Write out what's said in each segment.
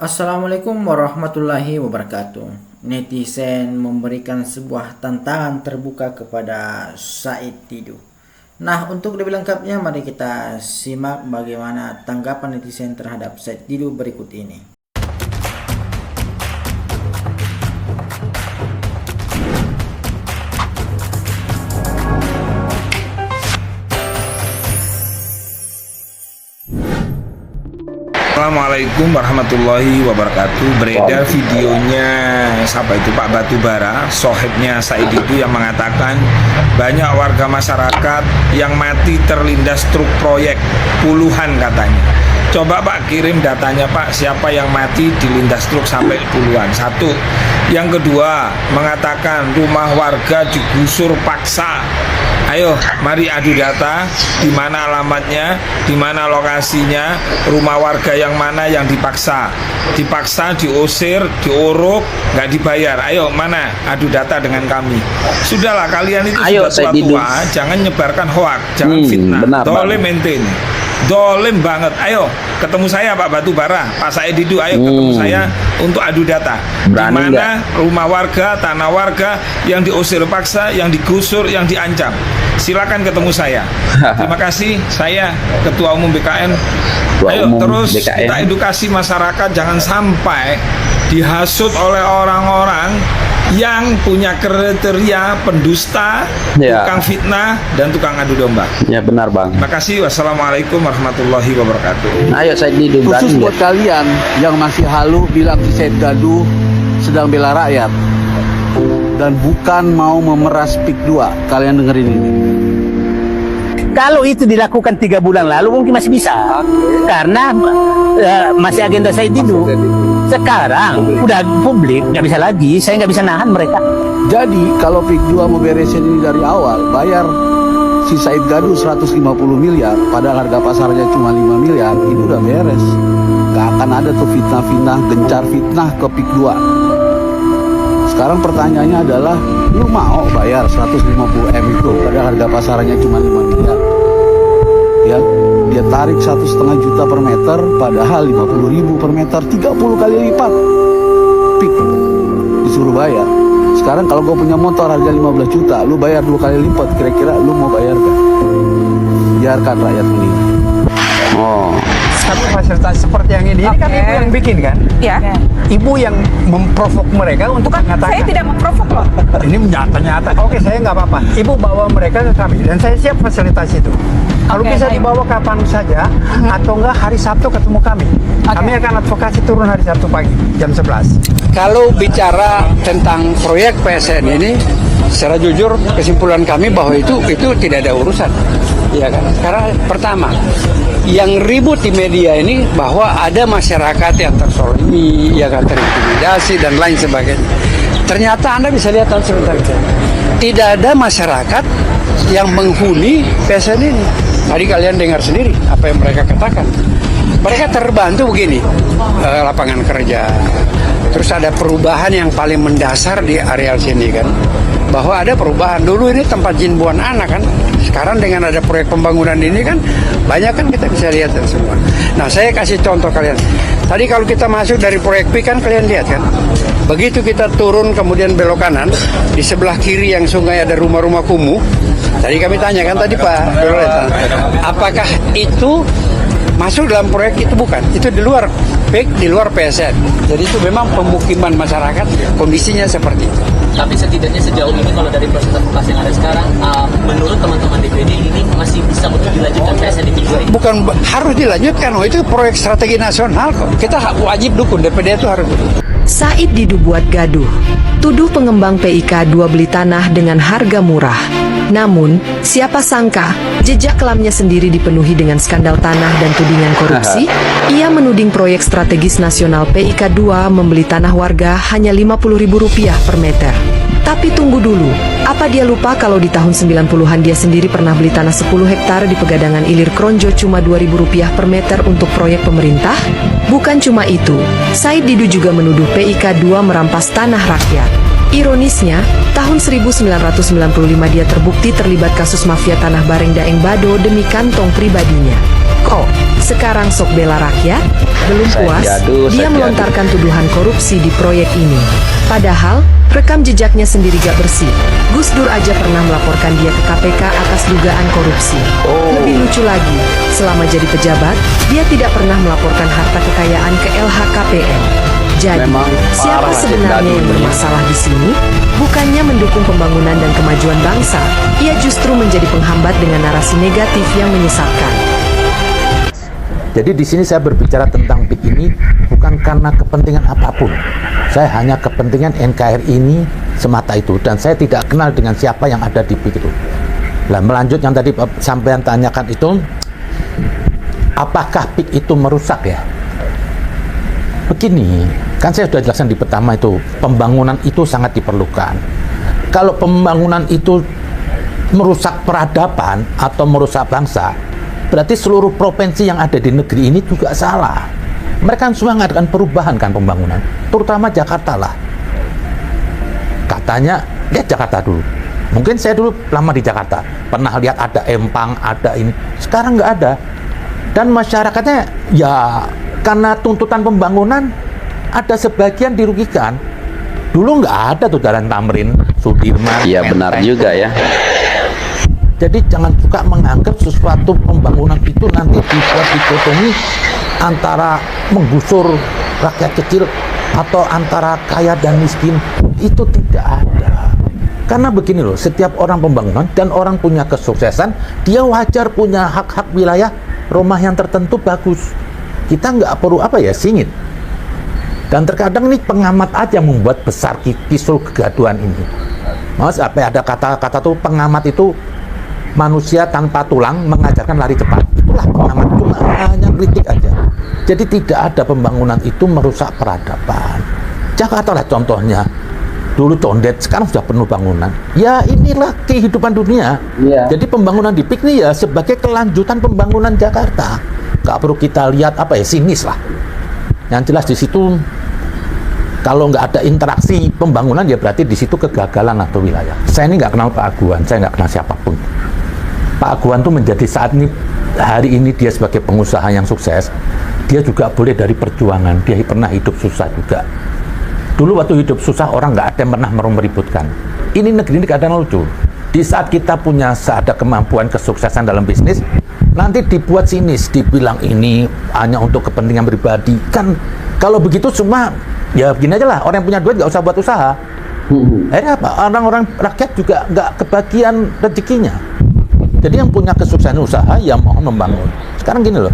Assalamualaikum warahmatullahi wabarakatuh. Netizen memberikan sebuah tantangan terbuka kepada Said Didu. Nah, untuk lebih lengkapnya mari kita simak bagaimana tanggapan netizen terhadap Said Didu berikut ini. Assalamualaikum warahmatullahi wabarakatuh. Beredar videonya siapa itu Pak Batubara, sohibnya Said itu, yang mengatakan banyak warga masyarakat yang mati terlindas truk proyek, puluhan katanya. Coba Pak kirim datanya Pak, siapa yang mati dilindas truk sampai puluhan. Satu. Yang kedua, mengatakan rumah warga digusur paksa. Ayo, mari adu data, di mana alamatnya, di mana lokasinya, rumah warga yang mana yang dipaksa, diusir, diuruk, nggak dibayar. Ayo, mana? Adu data dengan kami. Sudahlah, kalian itu Ayo, sudah tua-tua, jangan nyebarkan hoak, jangan fitnah. Dolim maintain. Dolim banget. Ayo ketemu saya Pak Batubara, Pak Said Didu. Ayo ketemu saya untuk adu data. Di mana rumah warga, tanah warga yang diusir paksa, yang digusur, yang diancam. Silakan ketemu saya. Terima kasih. Saya Ketua Umum BKN. Ayo terus kita edukasi masyarakat, jangan sampai dihasut oleh orang-orang yang punya kriteria pendusta, tukang fitnah, dan tukang adu domba. Ya benar Bang. Terima kasih. Wassalamualaikum warahmatullahi wabarakatuh. Ayo Said Didu. Khusus buat kalian yang masih halu bilang Said Didu sedang bela rakyat dan bukan mau memeras PIK 2. Kalian dengerin ini. Kalau itu dilakukan 3 bulan lalu mungkin masih bisa, karena masih agenda Said Didu. Sekarang udah publik, nggak bisa lagi, saya nggak bisa nahan mereka. Jadi kalau PIK 2 mau beresin ini dari awal, bayar si Said Didu 150 miliar, padahal harga pasarnya cuma 5 miliar, ini udah beres. Gak akan ada tuh fitnah-fitnah, gencar fitnah ke PIK 2. Sekarang pertanyaannya adalah, lu mau bayar 150 M itu, padahal harga pasarnya cuma 5 miliar? Ya, dia tarik 1,5 juta per meter, padahal 50.000 per meter, 30 kali lipat. PIK disuruh bayar. Sekarang kalau gue punya motor harga 15 juta, lu bayar 2 kali lipat, kira-kira lu mau bayar gak? Biarkan rakyat menilai. Oh. Tapi fasilitas seperti yang ini kan ibu yang bikin kan? Ya. Ibu yang memprovok mereka untuk mengatakan. Saya tidak memprovok loh. Ini nyata-nyata. Oke, saya nggak apa-apa. Ibu bawa mereka ke kami dan saya siap fasilitas itu. Kalau bisa dibawa kapan saja atau enggak hari Sabtu ketemu kami. Kami akan advokasi turun hari Sabtu pagi jam 11. Kalau bicara tentang proyek PSN ini, secara jujur kesimpulan kami bahwa itu tidak ada urusan. Ya kan? Karena pertama, yang ribut di media ini bahwa ada masyarakat yang tersolimi, ya kan, terintimidasi dan lain sebagainya. Ternyata Anda bisa lihat sebentar, tidak ada masyarakat yang menghuni PSN ini. Tadi kalian dengar sendiri apa yang mereka katakan. Mereka terbantu begini, lapangan kerja. Terus ada perubahan yang paling mendasar di areal sini kan. Bahwa ada perubahan. Dulu ini tempat jin-buan anak kan. Sekarang dengan ada proyek pembangunan ini kan, banyak kan kita bisa lihat semua. Nah, saya kasih contoh kalian. Tadi kalau kita masuk dari proyek P kan kalian lihat kan. Begitu kita turun kemudian belok kanan, di sebelah kiri yang sungai ada rumah-rumah kumuh. Tadi kami tanya kan tadi Pak, apakah itu masuk dalam proyek? Itu bukan, itu di luar PIK, di luar PSN. Jadi itu memang pemukiman masyarakat, kondisinya seperti itu. Tapi setidaknya sejauh ini kalau dari proses advokasi yang ada sekarang, menurut teman-teman DPD ini masih bisa untuk dilanjutkan PSN di PIK 2? Bukan harus dilanjutkan, oh itu proyek strategi nasional kok. Kita wajib dukung, DPD itu harus dukung. Said Didu buat gaduh, tuduh pengembang PIK 2 beli tanah dengan harga murah. Namun, siapa sangka, jejak kelamnya sendiri dipenuhi dengan skandal tanah dan tudingan korupsi. Ia menuding proyek strategis nasional PIK 2 membeli tanah warga hanya Rp50.000 per meter. Tapi tunggu dulu, apa dia lupa kalau di tahun 90-an dia sendiri pernah beli tanah 10 hektar di Pegadangan Ilir Kronjo cuma Rp2.000 per meter untuk proyek pemerintah? Bukan cuma itu, Said Didu juga menuduh PIK 2 merampas tanah rakyat. Ironisnya, tahun 1995 dia terbukti terlibat kasus mafia tanah bareng Daeng Bado demi kantong pribadinya. Kok sekarang sok bela rakyat? Belum puas, dia melontarkan tuduhan korupsi di proyek ini. Padahal, rekam jejaknya sendiri gak bersih. Gus Dur aja pernah melaporkan dia ke KPK atas dugaan korupsi. Lebih lucu lagi, selama jadi pejabat, dia tidak pernah melaporkan harta kekayaan ke LHKPN. Jadi, siapa sebenarnya yang bermasalah di sini? Bukannya mendukung pembangunan dan kemajuan bangsa, ia justru menjadi penghambat dengan narasi negatif yang menyesatkan. Jadi di sini saya berbicara tentang PIK ini bukan karena kepentingan apapun. Saya hanya kepentingan NKRI ini semata itu, dan saya tidak kenal dengan siapa yang ada di PIK itu. Nah, melanjut yang tadi sampean tanyakan itu, apakah PIK itu merusak ya? Begini, kan saya sudah jelaskan di pertama itu, pembangunan itu sangat diperlukan. Kalau pembangunan itu merusak peradaban atau merusak bangsa, berarti seluruh provinsi yang ada di negeri ini juga salah. Mereka kan semua mengadakan perubahan kan pembangunan, terutama Jakarta lah. Katanya, lihat Jakarta dulu. Mungkin saya dulu lama di Jakarta, pernah lihat ada empang, ada ini. Sekarang nggak ada. Dan masyarakatnya, ya karena tuntutan pembangunan, ada sebagian dirugikan. Dulu nggak ada tuh Jalan Tamrin, Sudirman. Iya benar juga ya. Jadi jangan juga menganggap sesuatu pembangunan itu nanti dibuat dikotomi antara menggusur rakyat kecil atau antara kaya dan miskin. Itu tidak ada. Karena begini loh, setiap orang pembangunan dan orang punya kesuksesan, dia wajar punya hak-hak wilayah rumah yang tertentu bagus. Kita nggak perlu singit. Dan terkadang nih pengamat aja membuat besar kisruh kegaduhan ini. Mas, ada kata-kata tuh pengamat itu manusia tanpa tulang mengajarkan lari cepat. Itulah pengamat, cuma hanya kritik aja. Jadi tidak ada pembangunan itu merusak peradaban. Jakarta lah contohnya. Dulu condet, sekarang sudah penuh bangunan. Ya inilah kehidupan dunia. Jadi pembangunan di PIK ini ya sebagai kelanjutan pembangunan Jakarta. Gak perlu kita lihat sinis lah. Yang jelas di situ kalau nggak ada interaksi pembangunan ya berarti di situ kegagalan atau wilayah. Saya ini nggak kenal Pak Aguan, saya nggak kenal siapapun. Pak Aguan tuh menjadi saat ini, hari ini dia sebagai pengusaha yang sukses, dia juga boleh dari perjuangan, dia pernah hidup susah juga. Dulu waktu hidup susah orang nggak ada yang pernah meributkan. Ini negeri ini kadang lucu. Di saat kita punya ada kemampuan kesuksesan dalam bisnis, nanti dibuat sinis, dibilang ini hanya untuk kepentingan pribadi. Kan kalau begitu cuma ya begini aja lah, orang yang punya duit nggak usah buat usaha. Akhirnya apa? Orang-orang rakyat juga nggak kebagian rezekinya. Jadi yang punya kesuksesan usaha ya mau membangun. Sekarang gini loh,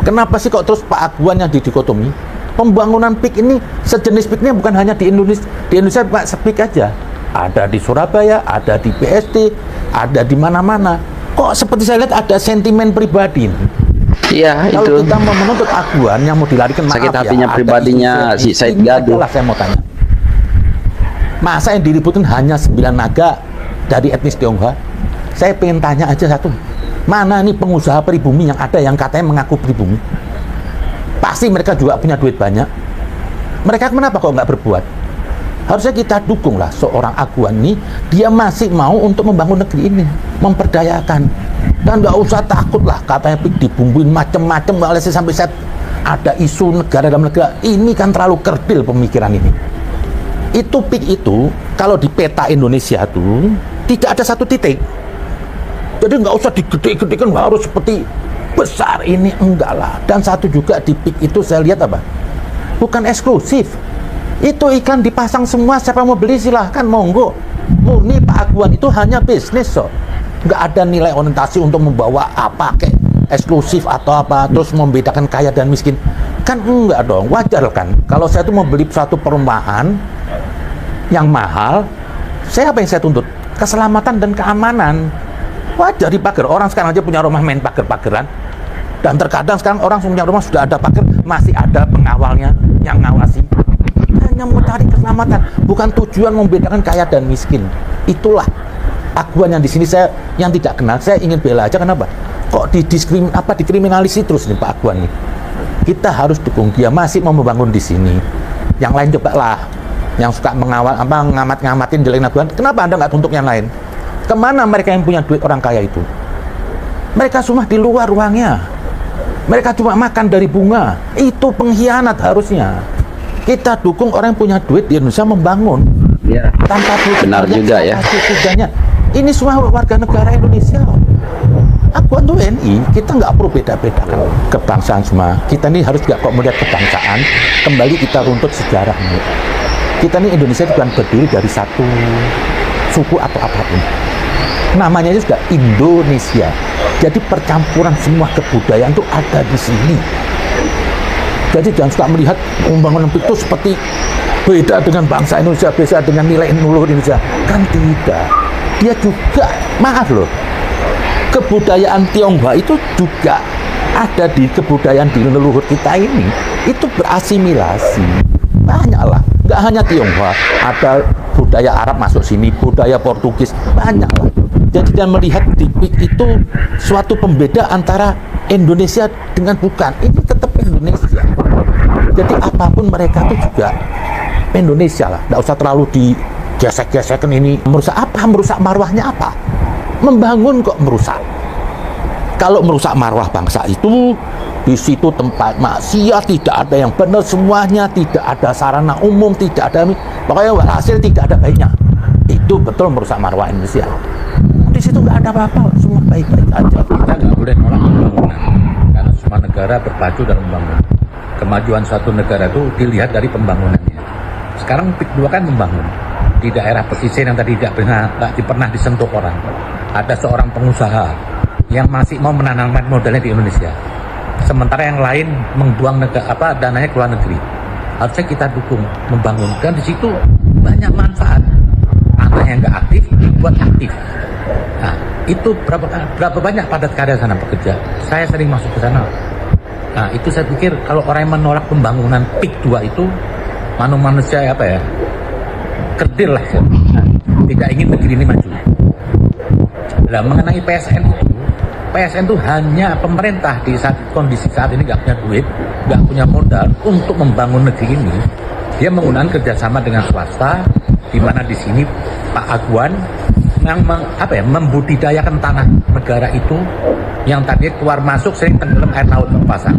kenapa sih kok terus Pak Aguan yang didikotomi? Pembangunan PIK ini sejenis PIK-nya bukan hanya di Indonesia. Di Indonesia Pak PIK aja. Ada di Surabaya, ada di BSD, ada di mana-mana. Kok seperti saya lihat ada sentimen pribadi. Iya itu. Kalau kita mau menuntut Aguan yang mau dilarikan, maaf sakit ya, hatinya pribadinya si Said Gaduh. Saya mau tanya. Masa yang diributkan hanya 9 naga dari etnis Tionghoa? Saya pengen tanya aja satu, mana nih pengusaha pribumi yang ada yang katanya mengaku pribumi? Pasti mereka juga punya duit banyak. Mereka kenapa kok nggak berbuat? Harusnya kita dukung lah seorang Aguan ini, dia masih mau untuk membangun negeri ini, memperdayakan. Dan nggak usah takut lah katanya PIK dibumbuin macem-macem, malah sampai saya ada isu negara dalam negara. Ini kan terlalu kerdil pemikiran ini. Itu PIK itu kalau di peta Indonesia tuh tidak ada satu titik. Jadi nggak usah digede-gedekan harus seperti besar ini, enggak lah. Dan satu juga di PIK itu saya lihat bukan eksklusif. Itu iklan dipasang semua, siapa mau beli silahkan, monggo. Murni Pak Aguan itu hanya bisnis nggak ada nilai orientasi untuk membawa kayak eksklusif atau terus membedakan kaya dan miskin. Kan enggak dong, wajar kan. Kalau saya tuh mau beli suatu perumahan yang mahal, apa yang saya tuntut? Keselamatan dan keamanan. Wajar dipagar. Orang sekarang aja punya rumah main pagar-pageran. Dan terkadang sekarang orang punya rumah sudah ada pagar, masih ada pengawalnya yang ngawasi. Hanya mau cari keselamatan, bukan tujuan membedakan kaya dan miskin. Itulah Aguan yang di sini saya yang tidak kenal, saya ingin bela aja. Kenapa? Kok dikriminalisasi terus nih Pak Aguan nih? Kita harus dukung dia, masih mau membangun di sini. Yang lain coba lah. yang suka ngamat-ngamatin jelek Tuhan, kenapa Anda nggak tuntut yang lain? Kemana mereka yang punya duit orang kaya itu? Mereka semua di luar ruangnya. Mereka cuma makan dari bunga. Itu pengkhianat harusnya. Kita dukung orang yang punya duit di Indonesia membangun. Ya. Tanpa Benar juga ya. Setidaknya ini semua warga negara Indonesia. Aku itu WNI, kita nggak perlu beda-beda kebangsaan semua. Kita ini harus nggak kok melihat kebangsaan, kembali kita runtut sejarahnya. Kita ini Indonesia bukan berdiri dari satu suku atau apapun. Namanya juga Indonesia. Jadi percampuran semua kebudayaan itu ada di sini. Jadi jangan suka melihat pembangunan itu seperti beda dengan bangsa Indonesia, beda dengan nilai leluhur Indonesia. Kan tidak. Dia juga, maaf loh, kebudayaan Tionghoa itu juga ada di kebudayaan di leluhur kita ini. Itu berasimilasi. Banyaklah. Nggak hanya Tionghoa, ada budaya Arab masuk sini, budaya Portugis, banyaklah. Jadi dia melihat di PIK itu suatu pembeda antara Indonesia dengan bukan. Ini tetap Indonesia. Jadi apapun mereka itu juga Indonesia lah. Nggak usah terlalu digesek-gesekan ini. Merusak apa? Merusak marwahnya apa? Membangun kok merusak. Kalau merusak marwah bangsa itu, di situ tempat maksiat, tidak ada yang benar semuanya, tidak ada sarana umum, tidak ada, pokoknya hasil tidak ada baiknya. Itu betul merusak marwah Indonesia. Di situ nggak ada apa-apa, semua baik-baik aja. Kita nggak boleh nolak pembangunan, karena semua negara berpacu dalam pembangunan. Kemajuan suatu negara itu dilihat dari pembangunannya. Sekarang PIK 2 kan membangun di daerah pesisir yang tadi tidak pernah disentuh orang. Ada seorang pengusaha yang masih mau menanamkan modalnya di Indonesia, sementara yang lain membuang dananya ke luar negeri. Harusnya kita dukung membangun, dan di situ banyak manfaat. Tanah yang nggak aktif dibuat aktif. Nah, itu berapa banyak padat karya sana bekerja. Saya sering masuk ke sana. Nah, itu saya pikir kalau orang yang menolak pembangunan PIK 2 itu manusia apa ya, kerdil lah, nah, tidak ingin negeri ini maju. Nah, mengenai PSN itu hanya pemerintah di saat kondisi saat ini nggak punya duit, nggak punya modal untuk membangun negeri ini. Dia menggunakan kerjasama dengan swasta, di mana di sini Pak Aguan yang membudidayakan tanah negara itu yang tadi keluar masuk sering tenggelam air laut pasang,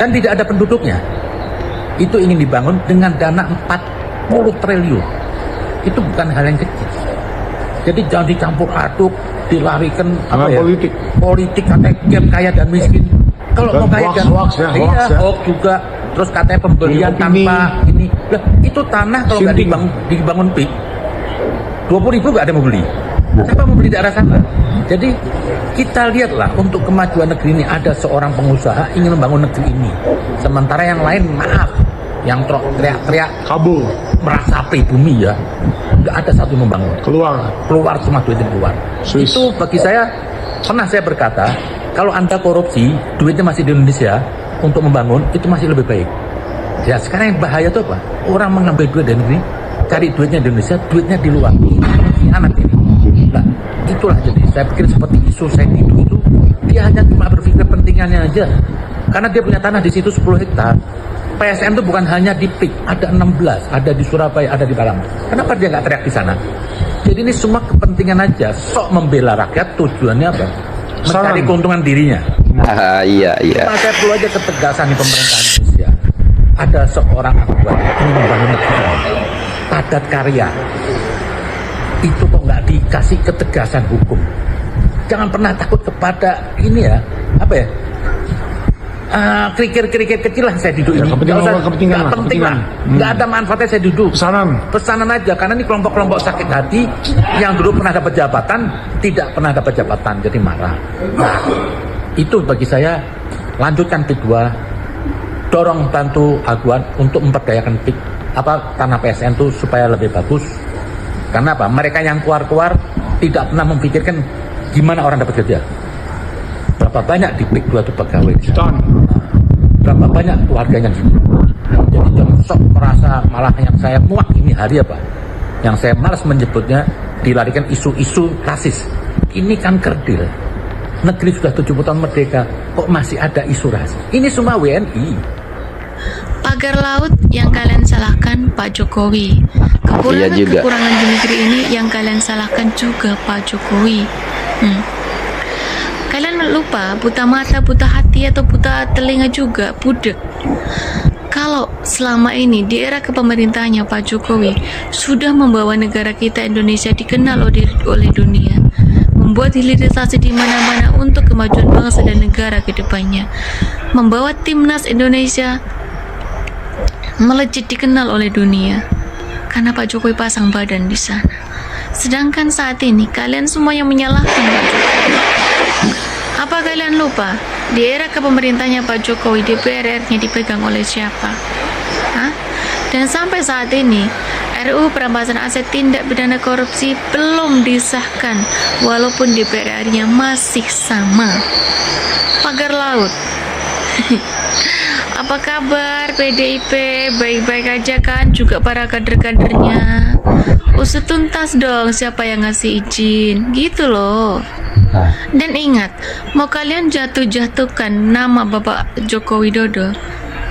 dan tidak ada penduduknya. Itu ingin dibangun dengan dana 40 triliun. Itu bukan hal yang kecil. Jadi jangan dicampur aduk, dilarikan politik katanya game kaya dan miskin. Kalau mau kaya dan hoax juga, terus katanya pembelian tanpa ini. Lah, itu tanah kalau nggak dibangun PIK 20.000 nggak ada yang mau beli. Siapa mau beli daerah sana? Jadi kita lihatlah, untuk kemajuan negeri ini ada seorang pengusaha ingin membangun negeri ini, sementara yang lain maaf, yang teriak-teriak kabur merasa pribumi ya, nggak ada satu membangun. Keluar semua duitnya keluar. Itu bagi saya, pernah saya berkata, kalau Anda korupsi, duitnya masih di Indonesia untuk membangun, itu masih lebih baik. Ya sekarang yang bahaya itu apa? Orang mengambil duit dari negeri, cari duitnya di Indonesia, duitnya di luar. Ini pengkhianat ini. Nah, itulah jadi saya pikir seperti isu Said Didu itu, dia hanya cuma berpikir kepentingannya aja. Karena dia punya tanah di situ 10 hektar. PSN itu bukan hanya di PIK, ada 16, ada di Surabaya, ada di Balang. Kenapa dia nggak teriak di sana? Jadi ini semua kepentingan aja, sok membela rakyat, tujuannya apa? Mencari keuntungan dirinya. Iya. Cuma saya perlu aja ketegasan di pemerintahan Indonesia. Ada seorang Aguan ingin membangun negara, padat karya. Itu kok nggak dikasih ketegasan hukum. Jangan pernah takut kepada ini ya, kerikil-kerikil kecil lah saya duduk ini. Nggak penting lah. Nggak ada manfaatnya saya duduk. Pesanan aja, karena ini kelompok-kelompok sakit hati yang dulu pernah dapat jabatan, tidak pernah dapat jabatan, jadi marah. Nah, itu bagi saya, lanjutkan PIK 2, dorong bantu Aguan untuk memperdayakan PIK tanah PSN itu supaya lebih bagus. Karena apa? Mereka yang keluar tidak pernah memikirkan gimana orang dapat kerja. Berapa banyak di PIK 2 itu pegawai? Berapa banyak keluarganya gitu. Jadi jangan sok merasa malah yang saya muak ini hari apa? Yang saya malas menyebutnya, dilarikan isu-isu rasis. Ini kan kerdil. Negeri sudah 70 tahun merdeka, kok masih ada isu rasis? Ini semua WNI. Pagar laut yang kalian salahkan Pak Jokowi. Iya juga. Kekurangan di negeri ini yang kalian salahkan juga Pak Jokowi. Kalian lupa buta mata, buta hati, atau buta telinga juga, budek. Kalau selama ini di era kepemerintahannya Pak Jokowi sudah membawa negara kita Indonesia dikenal oleh dunia, membuat hilirisasi di mana-mana untuk kemajuan bangsa dan negara ke depannya, membawa timnas Indonesia melejit dikenal oleh dunia karena Pak Jokowi pasang badan di sana. Sedangkan saat ini kalian semua yang menyalahkan Pak Jokowi. Apa kalian lupa di era kepemerintahannya Pak Jokowi DPR-nya dipegang oleh siapa? Dan sampai saat ini RUU perampasan aset tindak pidana korupsi belum disahkan walaupun DPR-nya masih sama. Pagar laut. Apa kabar PDIP? Baik-baik aja kan juga para kader-kadernya? Usut tuntas dong siapa yang ngasih izin, gitu loh. Dan ingat, mau kalian jatuh-jatuhkan nama Bapak Joko Widodo,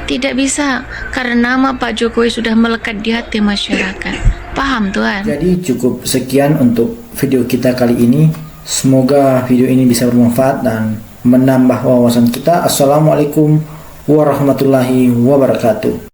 tidak bisa, karena nama Pak Jokowi sudah melekat di hati masyarakat. Paham Tuhan? Jadi cukup sekian untuk video kita kali ini. Semoga video ini bisa bermanfaat dan menambah wawasan kita. Assalamualaikum warahmatullahi wabarakatuh.